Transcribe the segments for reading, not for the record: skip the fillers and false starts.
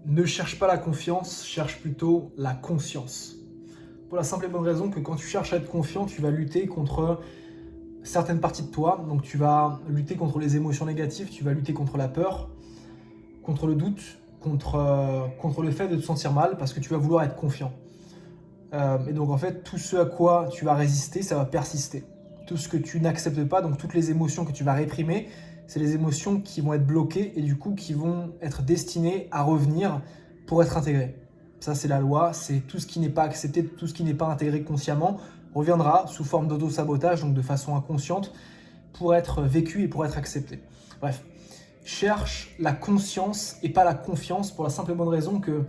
Ne cherche pas la confiance, cherche plutôt la conscience. Pour la simple et bonne raison que quand tu cherches à être confiant, tu vas lutter contre certaines parties de toi. Donc tu vas lutter contre les émotions négatives, tu vas lutter contre la peur, contre le doute, contre le fait de te sentir mal parce que tu vas vouloir être confiant. Et donc en fait, tout ce à quoi tu vas résister, ça va persister. Tout ce que tu n'acceptes pas, donc toutes les émotions que tu vas réprimer, c'est les émotions qui vont être bloquées et du coup qui vont être destinées à revenir pour être intégrées. Ça c'est la loi, c'est tout ce qui n'est pas accepté, tout ce qui n'est pas intégré consciemment reviendra sous forme d'auto-sabotage, donc de façon inconsciente, pour être vécu et pour être accepté. Bref, cherche la conscience et pas la confiance pour la simple et bonne raison que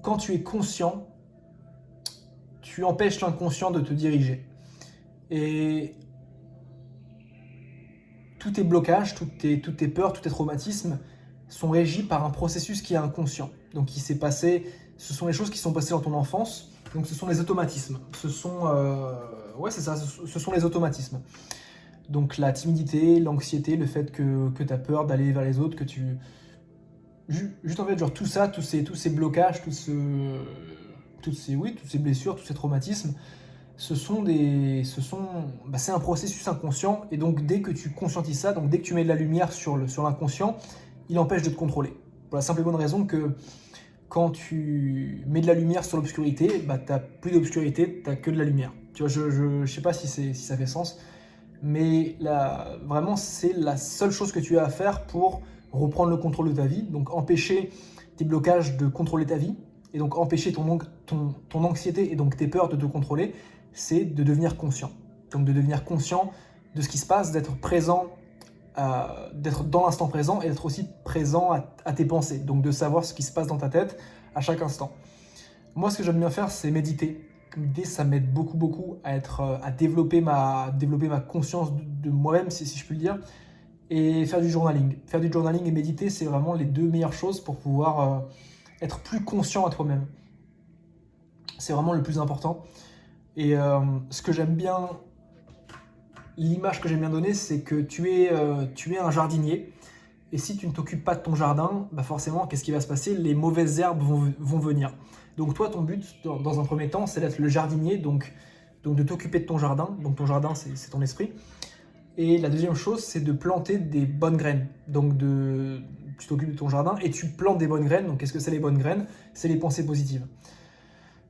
quand tu es conscient, tu empêches l'inconscient de te diriger. Et tous tes blocages, toutes tes peurs, tous tes traumatismes sont régis par un processus qui est inconscient. Donc qui s'est passé, ce sont les choses qui sont passées dans ton enfance, donc ce sont les automatismes. Ce sont les automatismes. Donc la timidité, l'anxiété, le fait que tu as peur d'aller vers les autres, que tu... Juste en fait, genre tout ça, tous ces blocages, toutes ces blessures, tous ces traumatismes, c'est un processus inconscient et donc dès que tu conscientises ça, donc dès que tu mets de la lumière sur l'inconscient, il empêche de te contrôler. Pour la simple et bonne raison que quand tu mets de la lumière sur l'obscurité, bah, tu n'as plus d'obscurité, tu n'as que de la lumière. Tu vois, je sais pas si ça fait sens, mais vraiment c'est la seule chose que tu as à faire pour reprendre le contrôle de ta vie, donc empêcher tes blocages de contrôler ta vie, et donc empêcher ton anxiété et donc tes peurs de te contrôler, c'est de devenir conscient. Donc de devenir conscient de ce qui se passe, d'être présent, d'être dans l'instant présent et d'être aussi présent à tes pensées. Donc de savoir ce qui se passe dans ta tête à chaque instant. Moi, ce que j'aime bien faire, c'est méditer. Méditer, ça m'aide beaucoup à développer ma conscience de moi-même, si je puis le dire, et faire du journaling. Faire du journaling et méditer, c'est vraiment les deux meilleures choses pour pouvoir être plus conscient à toi-même. C'est vraiment le plus important. Et ce que j'aime bien, l'image que j'aime bien donner, c'est que tu es un jardinier. Et si tu ne t'occupes pas de ton jardin, bah forcément, qu'est-ce qui va se passer? Les mauvaises herbes vont venir. Donc toi, ton but, dans un premier temps, c'est d'être le jardinier, donc de t'occuper de ton jardin. Donc ton jardin, c'est ton esprit. Et la deuxième chose, c'est de planter des bonnes graines. Donc tu t'occupes de ton jardin et tu plantes des bonnes graines. Donc qu'est-ce que c'est les bonnes graines? C'est les pensées positives.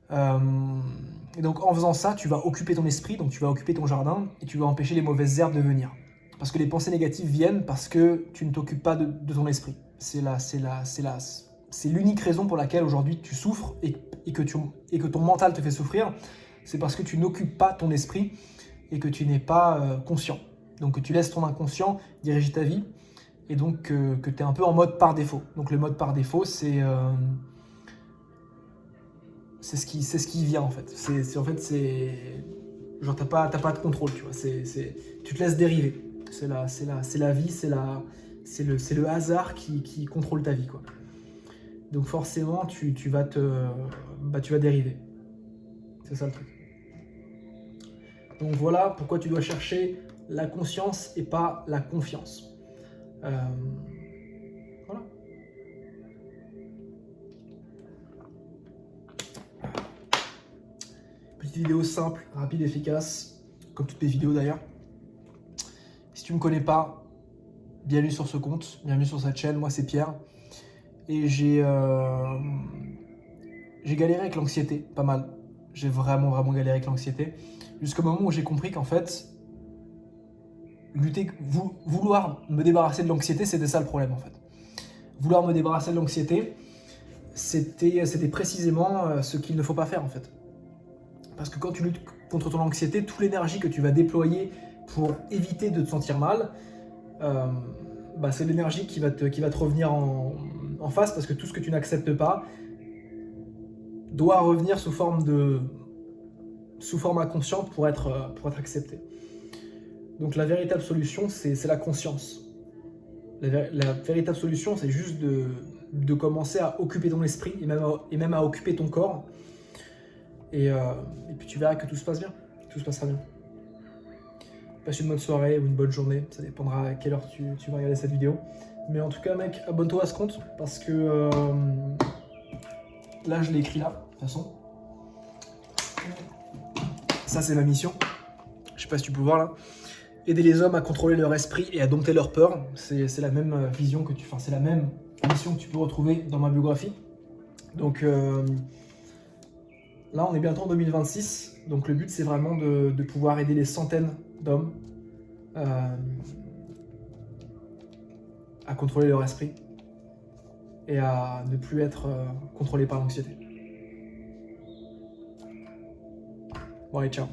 Et donc en faisant ça, tu vas occuper ton esprit, donc tu vas occuper ton jardin et tu vas empêcher les mauvaises herbes de venir. Parce que les pensées négatives viennent parce que tu ne t'occupes pas de ton esprit. C'est l'unique raison pour laquelle aujourd'hui tu souffres et que ton mental te fait souffrir. C'est parce que tu n'occupes pas ton esprit et que tu n'es pas conscient. Donc que tu laisses ton inconscient diriger ta vie et donc que tu es un peu en mode par défaut. Donc le mode par défaut, c'est ce qui vient en fait. Genre t'as pas de contrôle, tu vois. Tu te laisses dériver. C'est la vie, c'est le hasard qui contrôle ta vie, quoi. Donc forcément, tu vas dériver. C'est ça le truc. Donc voilà pourquoi tu dois chercher la conscience et pas la confiance. Voilà. Petite vidéo simple, rapide, efficace, comme toutes mes vidéos d'ailleurs. Si tu ne me connais pas, bienvenue sur ce compte, bienvenue sur cette chaîne. Moi c'est Pierre et j'ai galéré avec l'anxiété, pas mal. J'ai vraiment galéré avec l'anxiété jusqu'au moment où j'ai compris qu'en fait vouloir me débarrasser de l'anxiété, c'était ça le problème en fait. Vouloir me débarrasser de l'anxiété, c'était précisément ce qu'il ne faut pas faire en fait. Parce que quand tu luttes contre ton anxiété, toute l'énergie que tu vas déployer pour éviter de te sentir mal, c'est l'énergie qui va te revenir en face parce que tout ce que tu n'acceptes pas doit revenir sous forme inconsciente pour être accepté. Donc la véritable solution, c'est la conscience. La véritable solution, c'est juste de commencer à occuper ton esprit et même à occuper ton corps. Et puis tu verras que tout se passe bien, tout se passera bien. Passe une bonne soirée ou une bonne journée, ça dépendra à quelle heure tu vas regarder cette vidéo. Mais en tout cas mec, abonne-toi à ce compte parce que là je l'ai écrit là, de toute façon. Ça c'est ma mission. Je sais pas si tu peux voir là. Aider les hommes à contrôler leur esprit et à dompter leur peur. C'est la même vision que tu... Enfin, c'est la même mission que tu peux retrouver dans ma biographie. Donc là, on est bientôt en 2026. Donc le but, c'est vraiment de pouvoir aider des centaines d'hommes à contrôler leur esprit et à ne plus être contrôlés par l'anxiété. Bon, allez, ciao.